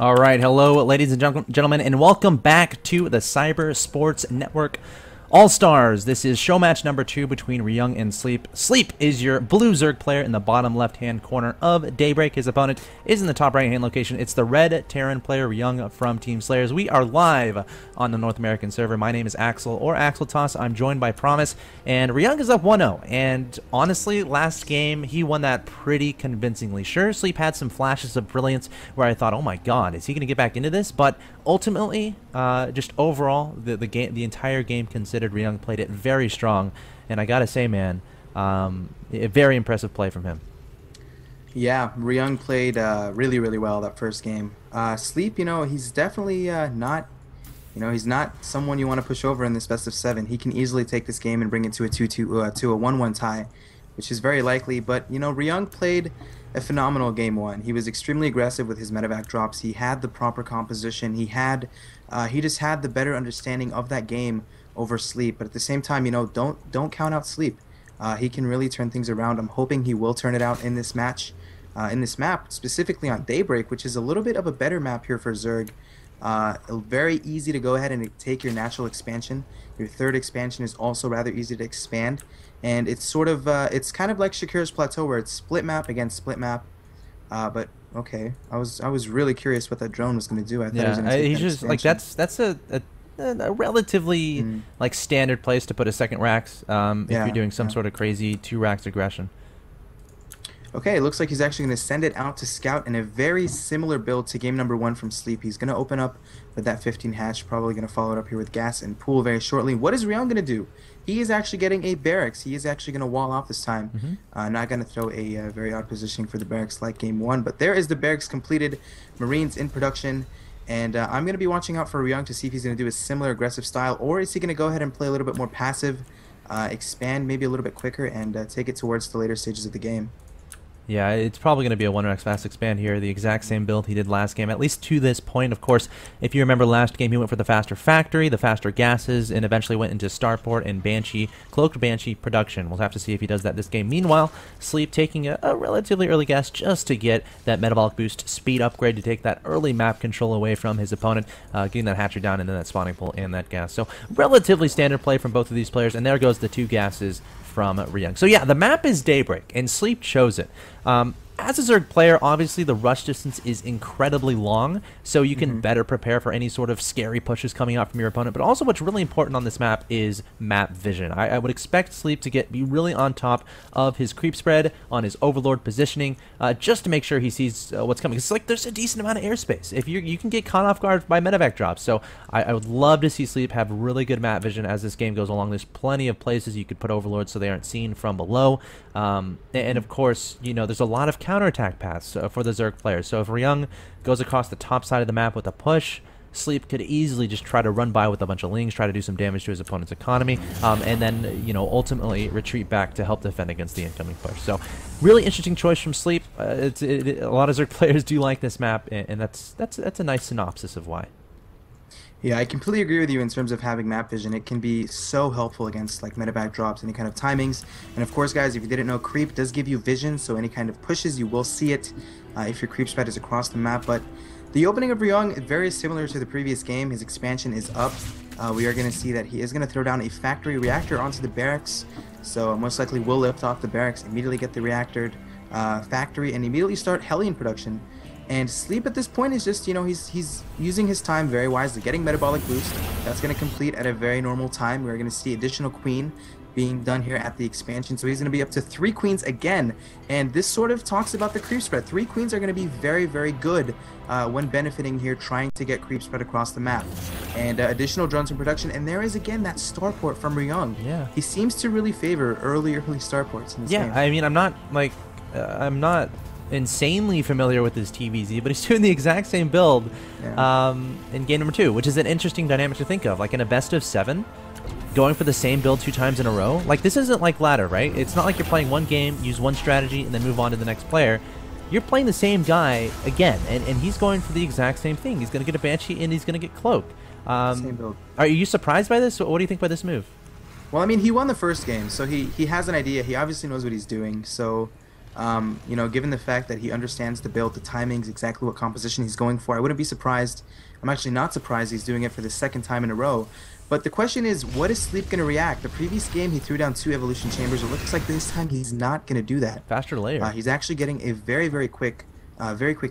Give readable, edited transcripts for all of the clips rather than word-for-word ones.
All right, hello, ladies and gentlemen, and welcome back to the Cyber Sports Network All-Stars. This is show match number 2 between Ryung and Sleep. Sleep is your blue Zerg player in the bottom left-hand corner of Daybreak. His opponent is in the top right-hand location. It's the red Terran player, Ryung from Team Slayers. We are live on the North American server. My name is Axel, or Axeltoss. I'm joined by Promise, and Ryung is up 1-0. And honestly, last game, he won that pretty convincingly. Sure, Sleep had some flashes of brilliance where I thought, oh my god, is he going to get back into this? But ultimately, just overall, the entire game considered, Ryung played it very strong, and I gotta say, man, a very impressive play from him. Yeah, Ryung played really, really well that first game. Sleep, he's definitely not, he's not someone you want to push over in this best of 7. He can easily take this game and bring it to a 1-1 tie, which is very likely. But Ryung played a phenomenal game 1. He was extremely aggressive with his medevac drops. He had the proper composition. He just had the better understanding of that game over Sleep. But at the same time, don't count out Sleep. He can really turn things around. I'm hoping he will turn it out in this match, in this map, specifically on Daybreak, which is a little bit of a better map here for Zerg. Very easy to go ahead and take your natural expansion. Your third expansion is also rather easy to expand, and it's sort of it's kind of like Shakira's Plateau, where it's split map against split map. But okay, I was really curious what that drone was going to do. I thought he was going to take he's just like that's a relatively like standard place to put a second racks if you're doing some sort of crazy 2 racks aggression. Okay, it looks like he's actually going to send it out to scout in a very similar build to game number 1 from Sleep. He's going to open up with that 15 hatch, probably going to follow it up here with gas and pool very shortly. What is Ryung going to do? He is actually getting a barracks. He is actually going to wall off this time. Not going to throw a very odd positioning for the barracks like game 1, but there is the barracks completed. Marines in production. And I'm going to be watching out for Ryung to see if he's going to do a similar aggressive style, or is he going to go ahead and play a little bit more passive, expand maybe a little bit quicker, and take it towards the later stages of the game. Yeah, it's probably going to be a 1-rack fast expand here, the exact same build he did last game, at least to this point. Of course, if you remember last game, he went for the faster factory, the faster gases, and eventually went into Starport and Banshee, Cloaked Banshee production. We'll have to see if he does that this game. Meanwhile, Sleep taking a relatively early gas just to get that metabolic boost speed upgrade to take that early map control away from his opponent, getting that hatchery down and then that spawning pool and that gas. So relatively standard play from both of these players, and there goes the 2 gases from Ryung. So yeah, the map is Daybreak, and Sleep chose it. As a Zerg player, obviously the rush distance is incredibly long, so you can better prepare for any sort of scary pushes coming out from your opponent. But also what's really important on this map is map vision. I would expect Sleep to be really on top of his creep spread, on his overlord positioning, just to make sure he sees what's coming. It's like there's a decent amount of airspace. If you can get caught off guard by medevac drops. So I would love to see Sleep have really good map vision as this game goes along. There's plenty of places you could put overlords so they aren't seen from below. And of course, there's a lot of counterattack paths for the Zerg players. So if Ryung goes across the top side of the map with a push, Sleep could easily just try to run by with a bunch of lings, try to do some damage to his opponent's economy, and then, ultimately retreat back to help defend against the incoming push. So really interesting choice from Sleep. A lot of Zerg players do like this map, and that's a nice synopsis of why. Yeah, I completely agree with you in terms of having map vision. It can be so helpful against like medevac drops, any kind of timings. And of course, guys, if you didn't know, creep does give you vision, so any kind of pushes, you will see it if your creep spread is across the map. But the opening of Ryung is very similar to the previous game. His expansion is up. We are going to see that he is going to throw down a factory reactor onto the barracks. So most likely will lift off the barracks, immediately get the reactor factory, and immediately start Hellion production. And Sleep at this point is just, he's using his time very wisely, getting metabolic boost. That's going to complete at a very normal time. We're going to see additional queen being done here at the expansion. So he's going to be up to 3 queens again. And this sort of talks about the creep spread. 3 queens are going to be very, very good when benefiting here, trying to get creep spread across the map. And additional drones in production. And there is, again, that starport from Ryung. Yeah. He seems to really favor early starports in this game. Yeah, I mean, I'm not insanely familiar with his TVZ, but he's doing the exact same build in game number 2, which is an interesting dynamic to think of. Like in a best of 7, going for the same build 2 times in a row. Like, this isn't like ladder, right? It's not like you're playing one game, use one strategy, and then move on to the next player. You're playing the same guy again, and he's going for the exact same thing. He's going to get a Banshee, and he's going to get Cloak. Same build. Are you surprised by this? What do you think by this move? Well, I mean, he won the first game, so he has an idea. He obviously knows what he's doing, so You know, given the fact that he understands the build, the timings, exactly what composition he's going for, I wouldn't be surprised. I'm actually not surprised he's doing it for the second time in a row. But the question is, what is Sleep going to react? The previous game, he threw down 2 Evolution Chambers. It looks like this time he's not going to do that. Faster layer. He's actually getting a very quick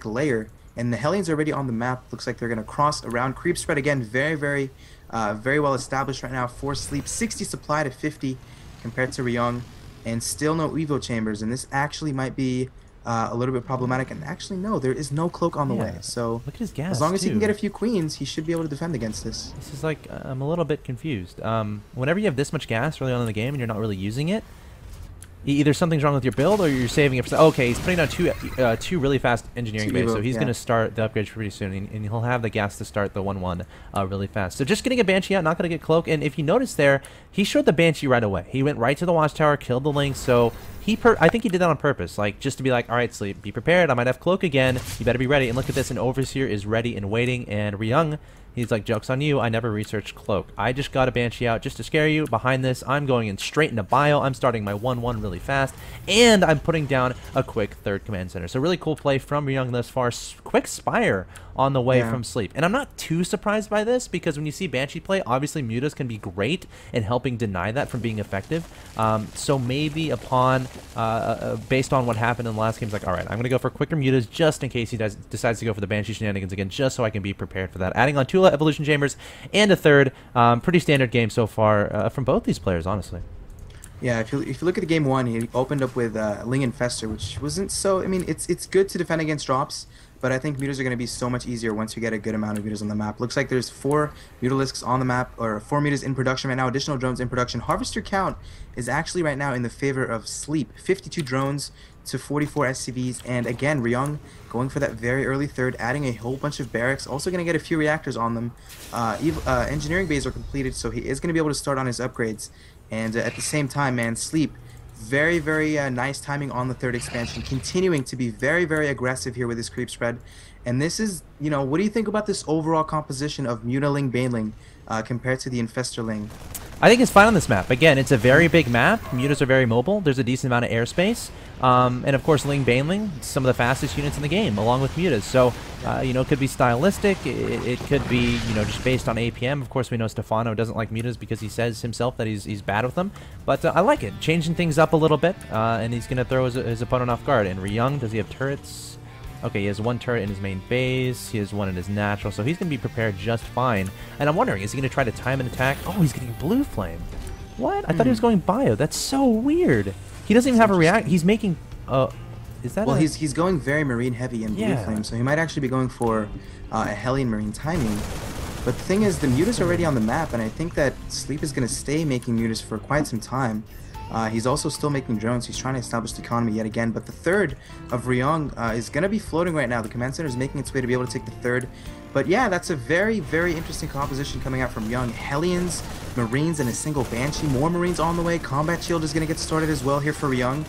layer. And the Hellions are already on the map. Looks like they're going to cross around. Creep spread again, very well established right now for Sleep. 60 supply to 50 compared to Ryung. And still no Evo Chambers. And this actually might be a little bit problematic. And actually, no, there is no Cloak on the way. So look at his gas, as long as too. he can get a few Queens, he should be able to defend against this. This is like, I'm a little bit confused. Whenever you have this much gas early on in the game and you're not really using it, either something's wrong with your build or you're saving it for... Okay, he's putting down two really fast engineering bays, so he's going to start the upgrades pretty soon, and he'll have the gas to start the 1-1 really fast. So just getting a Banshee out, not going to get Cloak, and if you notice there, he showed the Banshee right away. He went right to the Watchtower, killed the Lynx, so I think he did that on purpose, like just to be like, all right, Sleep, be prepared, I might have Cloak again, you better be ready. And look at this, an Overseer is ready and waiting, and Ryung, he's like, joke's on you, I never researched Cloak. I just got a Banshee out just to scare you. Behind this, I'm going in straight into bio. I'm starting my 1-1 really fast, and I'm putting down a quick third command center. So really cool play from Ryung thus far. Quick Spire on the way from Sleep. And I'm not too surprised by this, because when you see Banshee play, obviously Mutas can be great in helping deny that from being effective. So maybe upon, based on what happened in the last game, it's like, all right, I'm going to go for quicker Mutas just in case he decides to go for the Banshee shenanigans again, just so I can be prepared for that. Adding on 2 Evolution Chambers and a third. Pretty standard game so far from both these players, honestly. Yeah, if you look at the game 1, he opened up with Ling Infestor, which wasn't so... I mean, it's good to defend against drops, but I think mutas are going to be so much easier once you get a good amount of mutas on the map. Looks like there's 4 Mutalisks on the map, or 4 mutas in production right now, additional drones in production. Harvester count is actually right now in the favor of Sleep. 52 drones to 44 SCVs, and again, Ryung going for that very early third, adding a whole bunch of barracks, also going to get a few reactors on them. Engineering bays are completed, so he is going to be able to start on his upgrades. And at the same time, man, Sleep, very nice timing on the third expansion, continuing to be very aggressive here with his creep spread. And this is, you know, what do you think about this overall composition of Mutaling Baneling compared to the Infesterling? I think it's fine on this map. Again, it's a very big map. Mutas are very mobile. There's a decent amount of airspace. And of course, Ling Baneling, some of the fastest units in the game, along with Mutas. So, you know, it could be stylistic. It could be, you know, just based on APM. Of course, we know Stefano doesn't like Mutas because he says himself that he's bad with them. But I like it. Changing things up a little bit. And he's going to throw his opponent off guard. And Ryung, does he have turrets? Okay, he has 1 turret in his main base. He has 1 in his natural. So he's going to be prepared just fine. And I'm wondering, is he going to try to time an attack? Oh, he's getting Blue Flame. What? I thought he was going bio. That's so weird. He doesn't even have a react. He's making... is that... Well, he's going very Marine heavy in Blue Flame, so he might actually be going for a Hellion Marine timing. But the thing is, the Mutas are already on the map, and I think that Sleep is going to stay making Mutas for quite some time. He's also still making drones. He's trying to establish the economy yet again. But the third of Ryung is going to be floating right now. The command center is making its way to be able to take the third. But yeah, that's a very interesting composition coming out from Ryung. Hellions, Marines, and a single Banshee. More Marines on the way. Combat Shield is going to get started as well here for Ryung.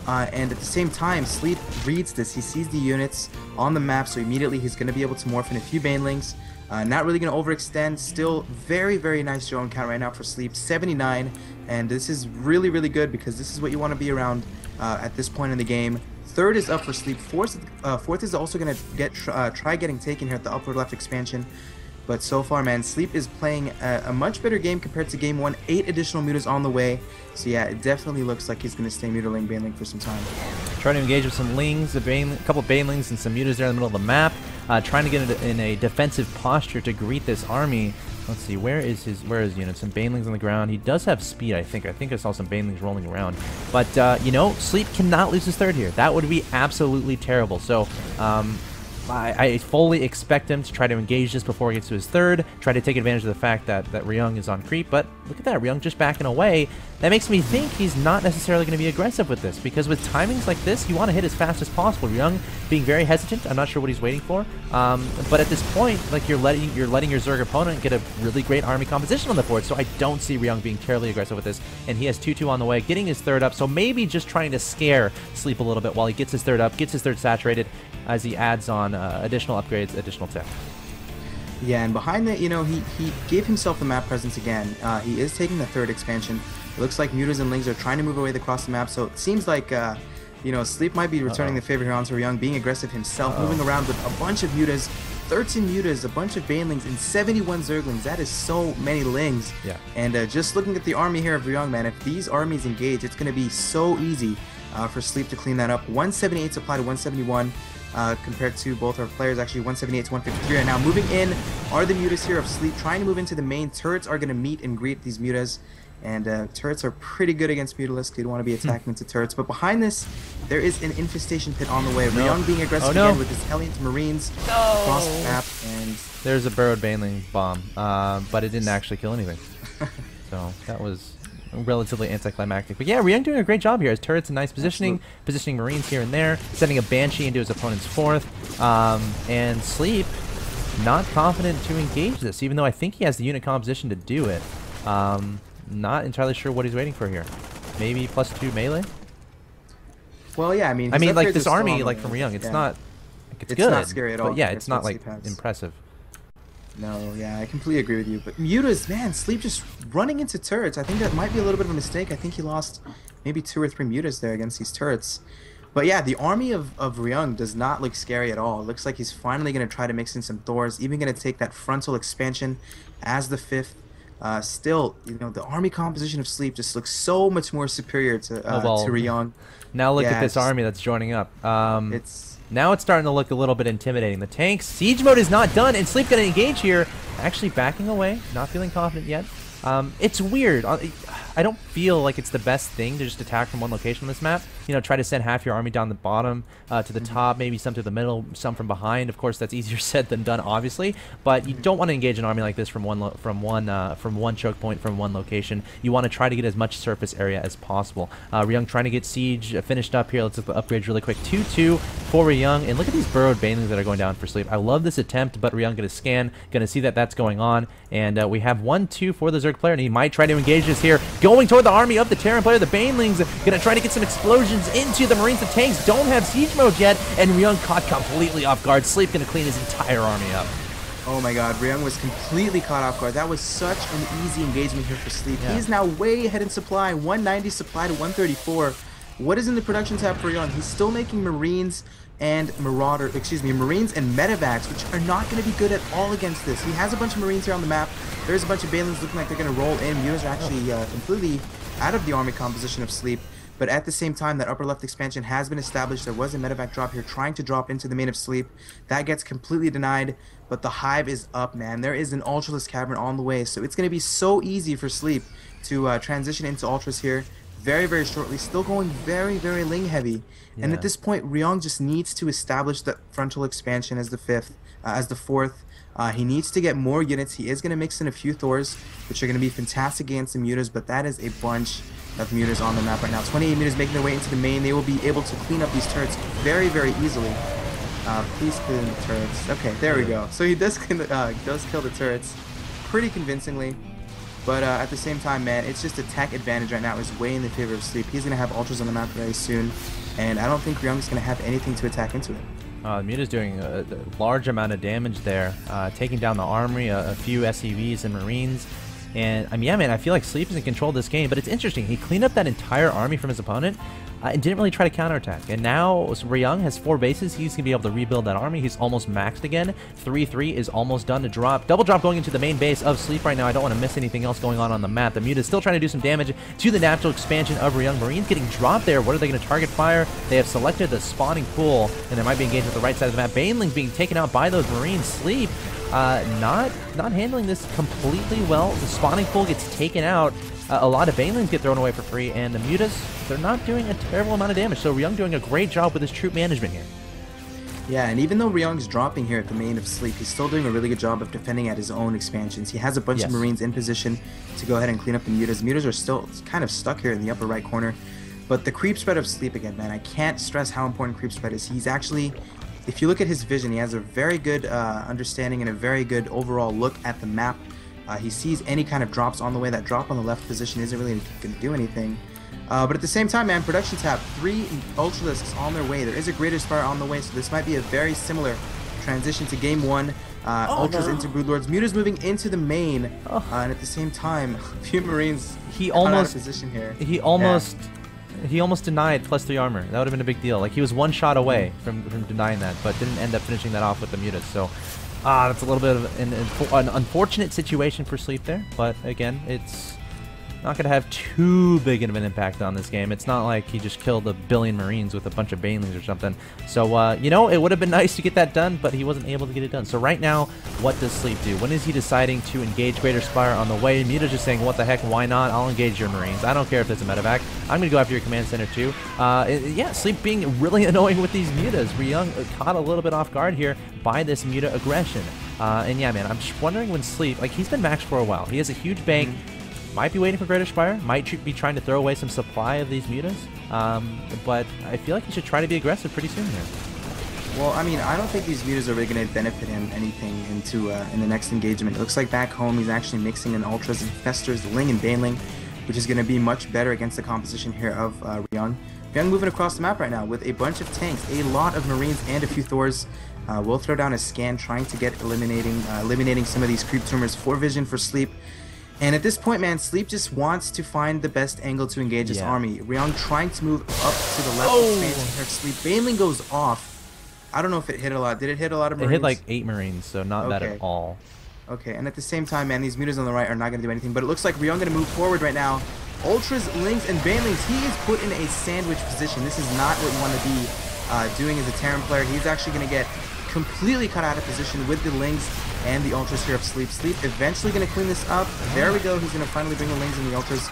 And at the same time, Sleep reads this. He sees the units on the map, so immediately he's going to be able to morph in a few Banelings. Not really going to overextend. Still very nice drone count right now for Sleep. 79. And this is really good, because this is what you want to be around at this point in the game. Third is up for Sleep. Fourth is also going to try getting taken here at the upper left expansion. But so far, man, Sleep is playing a much better game compared to game 1. 8 additional mutas on the way. So yeah, it definitely looks like he's going to stay Mutaling Baneling for some time. Trying to engage with some Lings, a couple of Banelings and some mutas there in the middle of the map. Trying to get in a defensive posture to greet this army. Let's see, where is his unit? Some Banelings on the ground. He does have speed, I think. I think I saw some Banelings rolling around. But, you know, Sleep cannot lose his third here. That would be absolutely terrible. So, I fully expect him to try to engage this before he gets to his third, try to take advantage of the fact that Ryung is on creep, but look at that, Ryung just backing away. That makes me think he's not necessarily going to be aggressive with this, because with timings like this, you want to hit as fast as possible. Ryung being very hesitant, I'm not sure what he's waiting for, but at this point, like, you're letting your Zerg opponent get a really great army composition on the board, so I don't see Ryung being terribly aggressive with this, and he has 2-2 on the way, getting his third up, so maybe just trying to scare Sleep a little bit while he gets his third up, gets his third saturated, as he adds on additional upgrades, additional tech. Yeah, and behind that, you know, he gave himself the map presence again. He is taking the third expansion. It looks like Mutas and Lings are trying to move away across the map, so it seems like, You know, Sleep might be returning the favor here onto Ryung, being aggressive himself, moving around with a bunch of mutas, 13 mutas, a bunch of banelings, and 71 zerglings. That is so many lings. Yeah. And just looking at the army here of Ryung, man, if these armies engage, it's going to be so easy for Sleep to clean that up. 178 supply to 171 compared to both our players, actually 178 to 153. And now moving in are the mutas here of Sleep, trying to move into the main. Turrets are going to meet and greet these mutas. And turrets are pretty good against Mutalisks. You don't want to be attacking into turrets. But behind this, there is an infestation pit on the way. Ryung being aggressive again with his Hellions Marines across the map. And there's a burrowed Baneling bomb, but it didn't actually kill anything. So that was relatively anticlimactic. But yeah, Ryung doing a great job here. His turrets in nice positioning, positioning Marines here and there, sending a Banshee into his opponent's fourth. And Sleep, not confident to engage this, even though I think he has the unit composition to do it. Not entirely sure what he's waiting for here. Maybe +2 melee? Well, yeah, I mean, like this army, like from Ryung, it's not, like, it's good. Not scary at all. But yeah, it's not like impressive. No, yeah, I completely agree with you. But mutas, man, Sleep just running into turrets. I think that might be a little bit of a mistake. I think he lost maybe 2 or 3 mutas there against these turrets. But yeah, the army of Ryung does not look scary at all. It looks like he's finally going to try to mix in some Thors, even going to take that frontal expansion as the 5th. Still, you know, the army composition of Sleep just looks so much more superior to Ryung. Now look at this army that's joining up. Now it's starting to look a little bit intimidating. The tanks, siege mode is not done, and Sleep going to engage here. Actually backing away, not feeling confident yet. It's weird. I don't feel like it's the best thing to just attack from one location on this map. You know, try to send half your army down the bottom to the top, maybe some to the middle, some from behind. Of course, that's easier said than done, obviously. But you don't want to engage an army like this from one choke point, from one location. You want to try to get as much surface area as possible. Ryung trying to get siege finished up here. Let's look at the upgrades really quick. 2-2 for Ryung, and look at these burrowed banelings that are going down for Sleep. I love this attempt, but Ryung going to scan, going to see that that's going on, and we have 1-2 for the Zerg player, and he might try to engage this here. Going toward the army of the Terran player, the Banelings gonna try to get some explosions into the Marines. The tanks don't have siege mode yet, and Ryung caught completely off guard. Sleep gonna clean his entire army up. Oh my god, Ryung was completely caught off guard. That was such an easy engagement here for Sleep. Yeah. He's now way ahead in supply, 190 supply to 134. What is in the production tab for Ryung? He's still making Marines and Marines and Medevacs, which are not going to be good at all against this. He has a bunch of Marines here on the map. There's a bunch of Banelings looking like they're going to roll in. Mutas are actually completely out of the army composition of Sleep. But at the same time, that upper left expansion has been established. There was a Medevac drop here trying to drop into the main of Sleep. That gets completely denied, but the hive is up, man. There is an Ultralisk Cavern on the way, so it's going to be so easy for Sleep to transition into Ultras here very, very shortly. Still going very, very Ling heavy. Yeah. And at this point, Ryung just needs to establish the frontal expansion as the 4th. He needs to get more units. He is going to mix in a few Thors, which are going to be fantastic against the mutas, but that is a bunch of mutas on the map right now. 28 mutas making their way into the main. They will be able to clean up these turrets very, very easily. Please clean the turrets. Okay, there we go. So he does kill the turrets pretty convincingly. But at the same time, man, it's just a tech advantage right now is way in the favor of Sleep. He's going to have Ultras on the map very soon, and I don't think Ryung's going to have anything to attack into it. Muta's doing a large amount of damage there, taking down the armory, a few SCVs and Marines. And I mean, yeah, man, I feel like Sleep is in control of this game, but it's interesting. He cleaned up that entire army from his opponent and didn't really try to counterattack. And now Ryung has 4 bases. He's going to be able to rebuild that army. He's almost maxed again. 3-3 is almost done to drop. Double drop going into the main base of Sleep right now. I don't want to miss anything else going on the map. The Muta is still trying to do some damage to the natural expansion of Ryung. Marines getting dropped there. What are they going to target fire? They have selected the spawning pool, and they might be engaged with the right side of the map. Banelings being taken out by those Marines. Sleep not handling this completely well. The spawning pool gets taken out. A lot of Banelings get thrown away for free, and the Mutas, they're not doing a terrible amount of damage. So Ryung doing a great job with his troop management here. Yeah, and even though Ryung's dropping here at the main of Sleep, he's still doing a really good job of defending at his own expansions. He has a bunch of Marines in position to go ahead and clean up the Mutas. Mutas are still kind of stuck here in the upper right corner. But the creep spread of Sleep again, man, I can't stress how important creep spread is. He's actually, if you look at his vision, he has a very good understanding and a very good overall look at the map. He sees any kind of drops on the way. That drop on the left position isn't really going to do anything. But at the same time, man, production tab, 3 Ultralisks on their way. There is a Greater Spire on the way, so this might be a very similar transition to Game 1. Ultras into Broodlords. Muta's moving into the main, and at the same time, a few Marines he almost out of position here. He almost He almost denied +3 armor. That would have been a big deal. Like, he was one shot away from denying that, but didn't end up finishing that off with the mutas. So, that's a little bit of an unfortunate situation for Sleep there. But again, it's not going to have too big of an impact on this game. It's not like he just killed 1 billion Marines with a bunch of Banelings or something. So, you know, it would have been nice to get that done, but he wasn't able to get it done. So right now, what does Sleep do? When is he deciding to engage Greater Spire on the way? Muta's just saying, what the heck, why not? I'll engage your Marines. I don't care if it's a medevac. I'm going to go after your command center too. Yeah, Sleep being really annoying with these mutas. Ryung caught a little bit off guard here by this muta aggression. And yeah, man, I'm just wondering when Sleep, like, he's been maxed for a while. He has a huge bank. Might be waiting for Greater Spire, might be trying to throw away some supply of these mutas, but I feel like he should try to be aggressive pretty soon here. Well, I mean, I don't think these mutas are really going to benefit him anything in the next engagement. It looks like back home he's actually mixing in Ultras, Infestors, Ling, and Baneling, which is going to be much better against the composition here of Ryung. Ryung moving across the map right now with a bunch of tanks, a lot of Marines, and a few Thors. We'll throw down a scan trying to get eliminating some of these creep tumors for vision for Sleep. And at this point, man, Sleep just wants to find the best angle to engage his army. Ryung trying to move up to the left expansion here of Sleep. Baneling goes off. I don't know if it hit a lot. Did it hit a lot of Marines? It hit like 8 Marines, so not bad at all. Okay, and at the same time, man, these mutas on the right are not going to do anything. But it looks like Ryung going to move forward right now. Ultras, Lings, and Banelings. He is put in a sandwich position. This is not what you want to be doing as a Terran player. He's actually going to get completely cut out of position with the Lings and the Ultras here of Sleep. Sleep eventually going to clean this up. There we go. He's going to finally bring the Lings and the Ultras,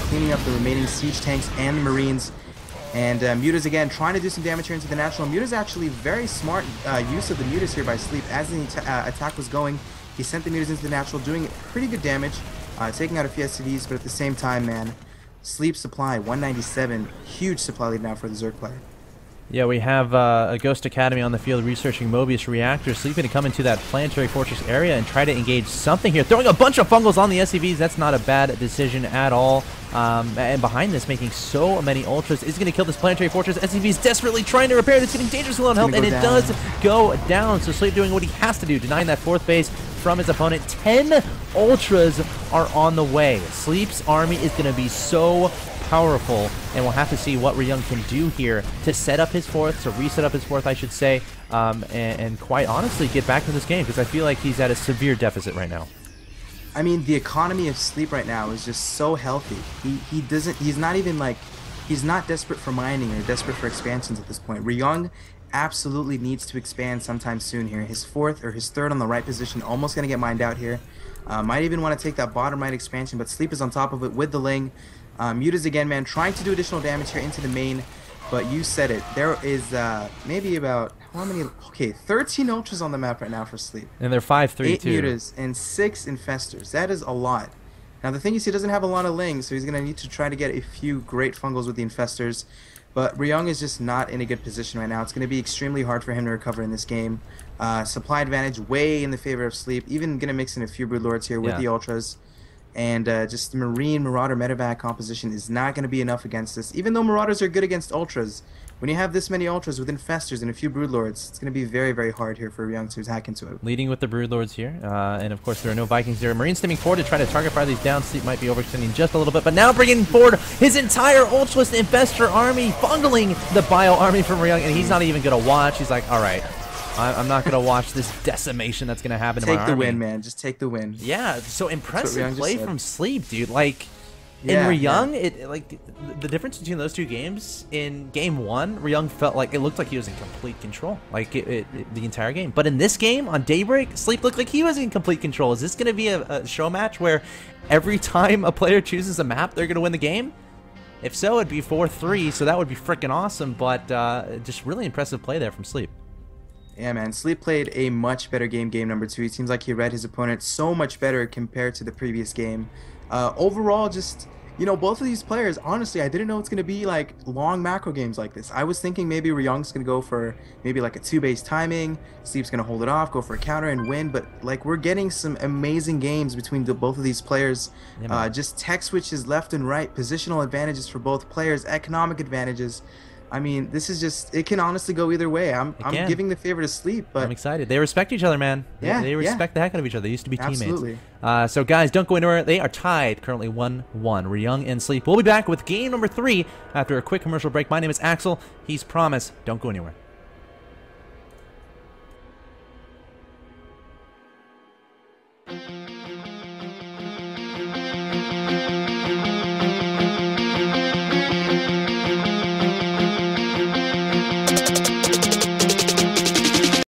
cleaning up the remaining siege tanks and the Marines. And mutas again trying to do some damage here into the natural. Mutas actually very smart use of the mutas here by Sleep. As the attack was going, he sent the mutas into the natural, doing pretty good damage, taking out a few SCVs. But at the same time, man, Sleep supply 197, huge supply lead now for the Zerg player. Yeah, we have a Ghost Academy on the field researching Mobius reactors. Sleep going to come into that planetary fortress area and try to engage something here. Throwing a bunch of fungals on the SCVs. That's not a bad decision at all. And behind this, making so many Ultras is going to kill this planetary fortress. SCV is desperately trying to repair this, getting dangerously low on health, and it does go down. So Sleep doing what he has to do, denying that 4th base from his opponent. 10 Ultras are on the way. Sleep's army is going to be so powerful, and we'll have to see what Ryung can do here to set up his 4th, to reset up his 4th, I should say, and quite honestly get back to this game, because I feel like he's at a severe deficit right now. I mean, the economy of Sleep right now is just so healthy. He's not even like, he's not desperate for mining or desperate for expansions at this point. Ryung absolutely needs to expand sometime soon here. His 4th or his 3rd on the right position almost going to get mined out here. Might even want to take that bottom right expansion, but Sleep is on top of it with the Ling. Mutas again, man, trying to do additional damage here into the main, but you said it. There is maybe about, how many? Okay, 13 Ultras on the map right now for Sleep. And they're 5-3 8 too. mutas and 6 Infestors. That is a lot. Now the thing is, he doesn't have a lot of Lings, so he's going to need to try to get a few great fungals with the Infestors. But Ryung is just not in a good position right now. It's going to be extremely hard for him to recover in this game. Supply advantage way in the favor of Sleep. Even going to mix in a few Broodlords here with the Ultras. And just the Marine, Marauder, Medevac composition is not going to be enough against this. Even though Marauders are good against Ultras, when you have this many Ultras with Infestors and a few Broodlords, it's going to be very, very hard here for Ryung to attack into it. Leading with the Broodlords here. And of course, there are no Vikings there. Marine stemming forward to try to target fire these down. Sleep might be overextending just a little bit, but now bringing forward his entire Ultras Infestor army, bundling the Bio army from Ryung, and he's not even going to watch. He's like, all right, I'm not going to watch this decimation that's going to happen to my army. Take the win, man. Just take the win. Yeah, so impressive play from Sleep, dude. Like, in Ryung, the difference between those two games, in game 1, Ryung felt like, it looked like he was in complete control, like the entire game. But in this game, on Daybreak, Sleep looked like he was in complete control. Is this going to be a show match where every time a player chooses a map, they're going to win the game? If so, it'd be 4-3, so that would be freaking awesome, but just really impressive play there from Sleep. Yeah, man. Sleep played a much better game number 2. It seems like he read his opponent so much better compared to the previous game. Overall, just, you know, both of these players, honestly, I didn't know it's going to be like long macro games like this. I was thinking maybe Ryung's going to go for maybe like a 2-base timing, Sleep's going to hold it off, go for a counter and win, but like we're getting some amazing games between both of these players. Just tech switches left and right, positional advantages for both players, economic advantages. I mean, this is just, it can honestly go either way. I'm can. giving the favor to Sleep, but I'm excited. They respect each other, man. Yeah, They yeah. respect the heck out of each other. They used to be teammates. Absolutely. So, guys, don't go anywhere. They are tied currently 1-1. Ryung and Sleep. We'll be back with game number 3 after a quick commercial break. My name is Axel. He's Promise. Don't go anywhere.